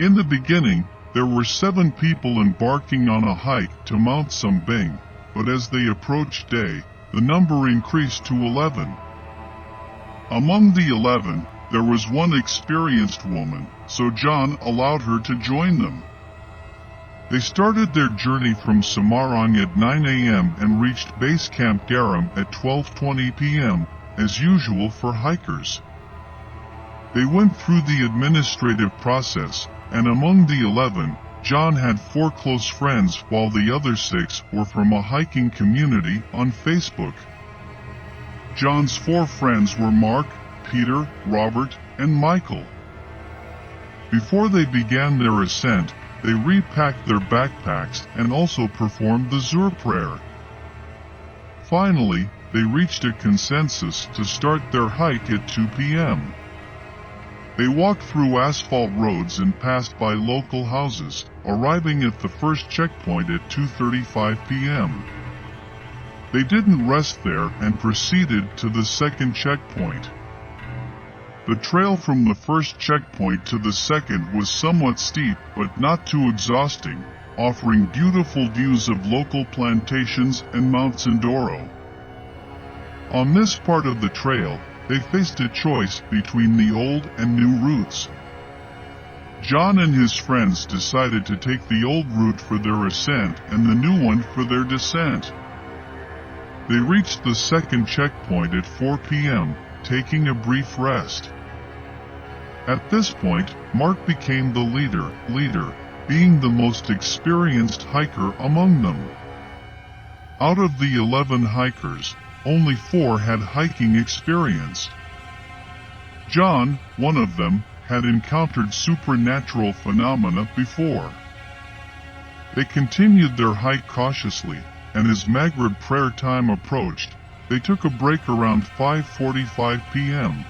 In the beginning, there were 7 people embarking on a hike to Mount Sumbing, but as they approached day, the number increased to 11. Among the 11, there was one experienced woman, so John allowed her to join them. They started their journey from Semarang at 9 a.m. and reached Base Camp Garam at 12:20 p.m., as usual for hikers. They went through the administrative process, and among the 11, John had 4 close friends while the other 6 were from a hiking community on Facebook. John's 4 friends were Mark, Peter, Robert, and Michael. Before they began their ascent, they repacked their backpacks and also performed the Zur prayer. Finally, they reached a consensus to start their hike at 2 p.m. They walked through asphalt roads and passed by local houses, arriving at the first checkpoint at 2:35 p.m. They didn't rest there and proceeded to the second checkpoint. The trail from the first checkpoint to the second was somewhat steep but not too exhausting, offering beautiful views of local plantations and Mount Sindoro. On this part of the trail, they faced a choice between the old and new routes. John and his friends decided to take the old route for their ascent and the new one for their descent. They reached the second checkpoint at 4 p.m., taking a brief rest. At this point, Mark became the leader, being the most experienced hiker among them. Out of the 11 hikers, only 4 had hiking experience. John, one of them, had encountered supernatural phenomena before. They continued their hike cautiously, and as Maghrib prayer time approached, they took a break around 5:45 p.m.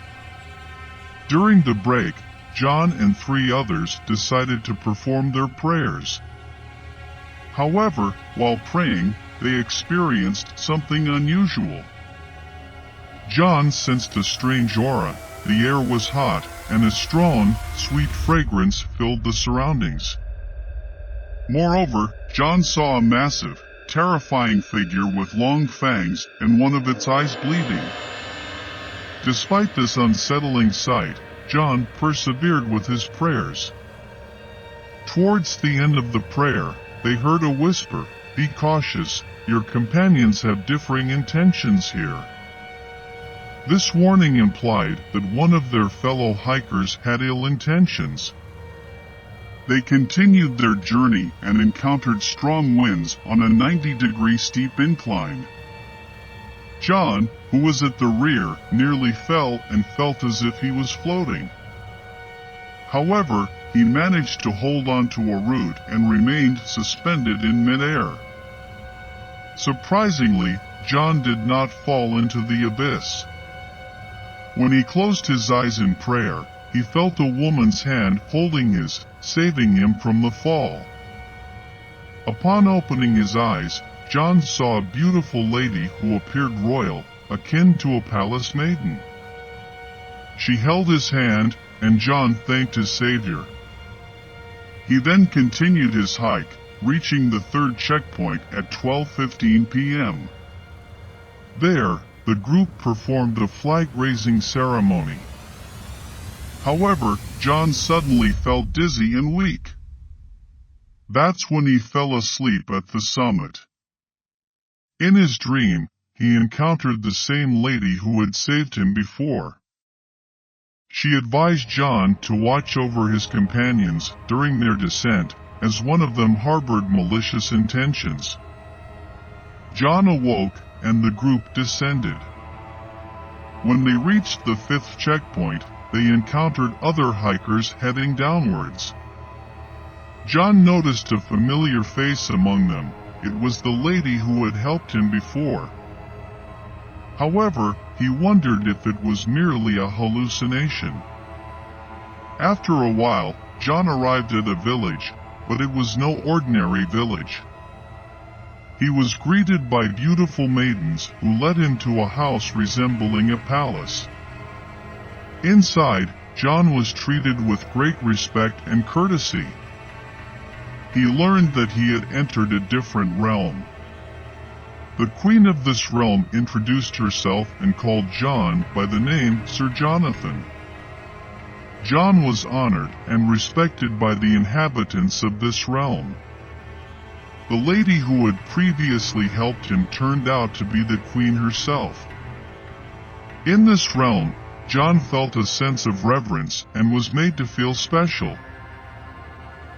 During the break, John and 3 others decided to perform their prayers. However, while praying, they experienced something unusual. John sensed a strange aura. The air was hot, and a strong, sweet fragrance filled the surroundings. Moreover, John saw a massive, terrifying figure with long fangs and one of its eyes bleeding. Despite this unsettling sight, John persevered with his prayers. Towards the end of the prayer, they heard a whisper, "Be cautious, your companions have differing intentions here." This warning implied that one of their fellow hikers had ill intentions. They continued their journey and encountered strong winds on a 90-degree steep incline. John, who was at the rear, nearly fell and felt as if he was floating. However, he managed to hold on to a root and remained suspended in midair. Surprisingly, John did not fall into the abyss. When he closed his eyes in prayer, he felt a woman's hand holding his, saving him from the fall. Upon opening his eyes, John saw a beautiful lady who appeared royal, akin to a palace maiden. She held his hand, and John thanked his Savior. He then continued his hike, reaching the third checkpoint at 12:15 p.m. There, the group performed a flag-raising ceremony. However, John suddenly felt dizzy and weak. That's when he fell asleep at the summit. In his dream, he encountered the same lady who had saved him before. She advised John to watch over his companions during their descent, as one of them harbored malicious intentions. John awoke, and the group descended. When they reached the 5th checkpoint, they encountered other hikers heading downwards. John noticed a familiar face among them. It was the lady who had helped him before. However, he wondered if it was merely a hallucination. After a while, John arrived at a village, but it was no ordinary village. He was greeted by beautiful maidens who led him to a house resembling a palace. Inside, John was treated with great respect and courtesy. He learned that he had entered a different realm. The queen of this realm introduced herself and called John by the name Sir Jonathan. John was honored and respected by the inhabitants of this realm. The lady who had previously helped him turned out to be the queen herself. In this realm, John felt a sense of reverence and was made to feel special.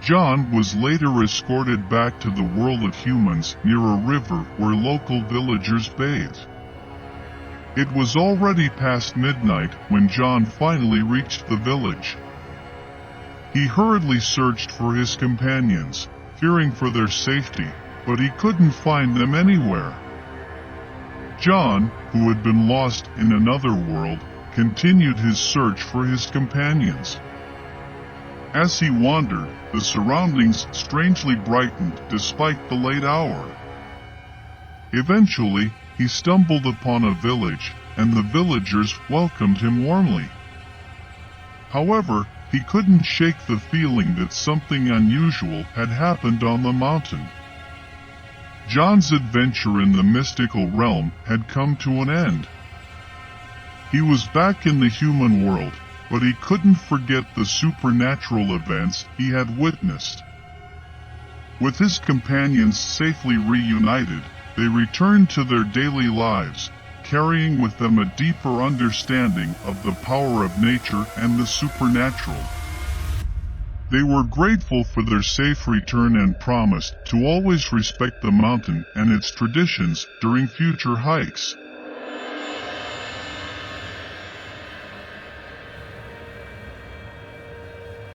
John was later escorted back to the world of humans near a river where local villagers bathed. It was already past midnight when John finally reached the village. He hurriedly searched for his companions, fearing for their safety, but he couldn't find them anywhere. John, who had been lost in another world, continued his search for his companions. As he wandered, the surroundings strangely brightened despite the late hour. Eventually, he stumbled upon a village, and the villagers welcomed him warmly. However, he couldn't shake the feeling that something unusual had happened on the mountain. John's adventure in the mystical realm had come to an end. He was back in the human world, but he couldn't forget the supernatural events he had witnessed. With his companions safely reunited, they returned to their daily lives, carrying with them a deeper understanding of the power of nature and the supernatural. They were grateful for their safe return and promised to always respect the mountain and its traditions during future hikes.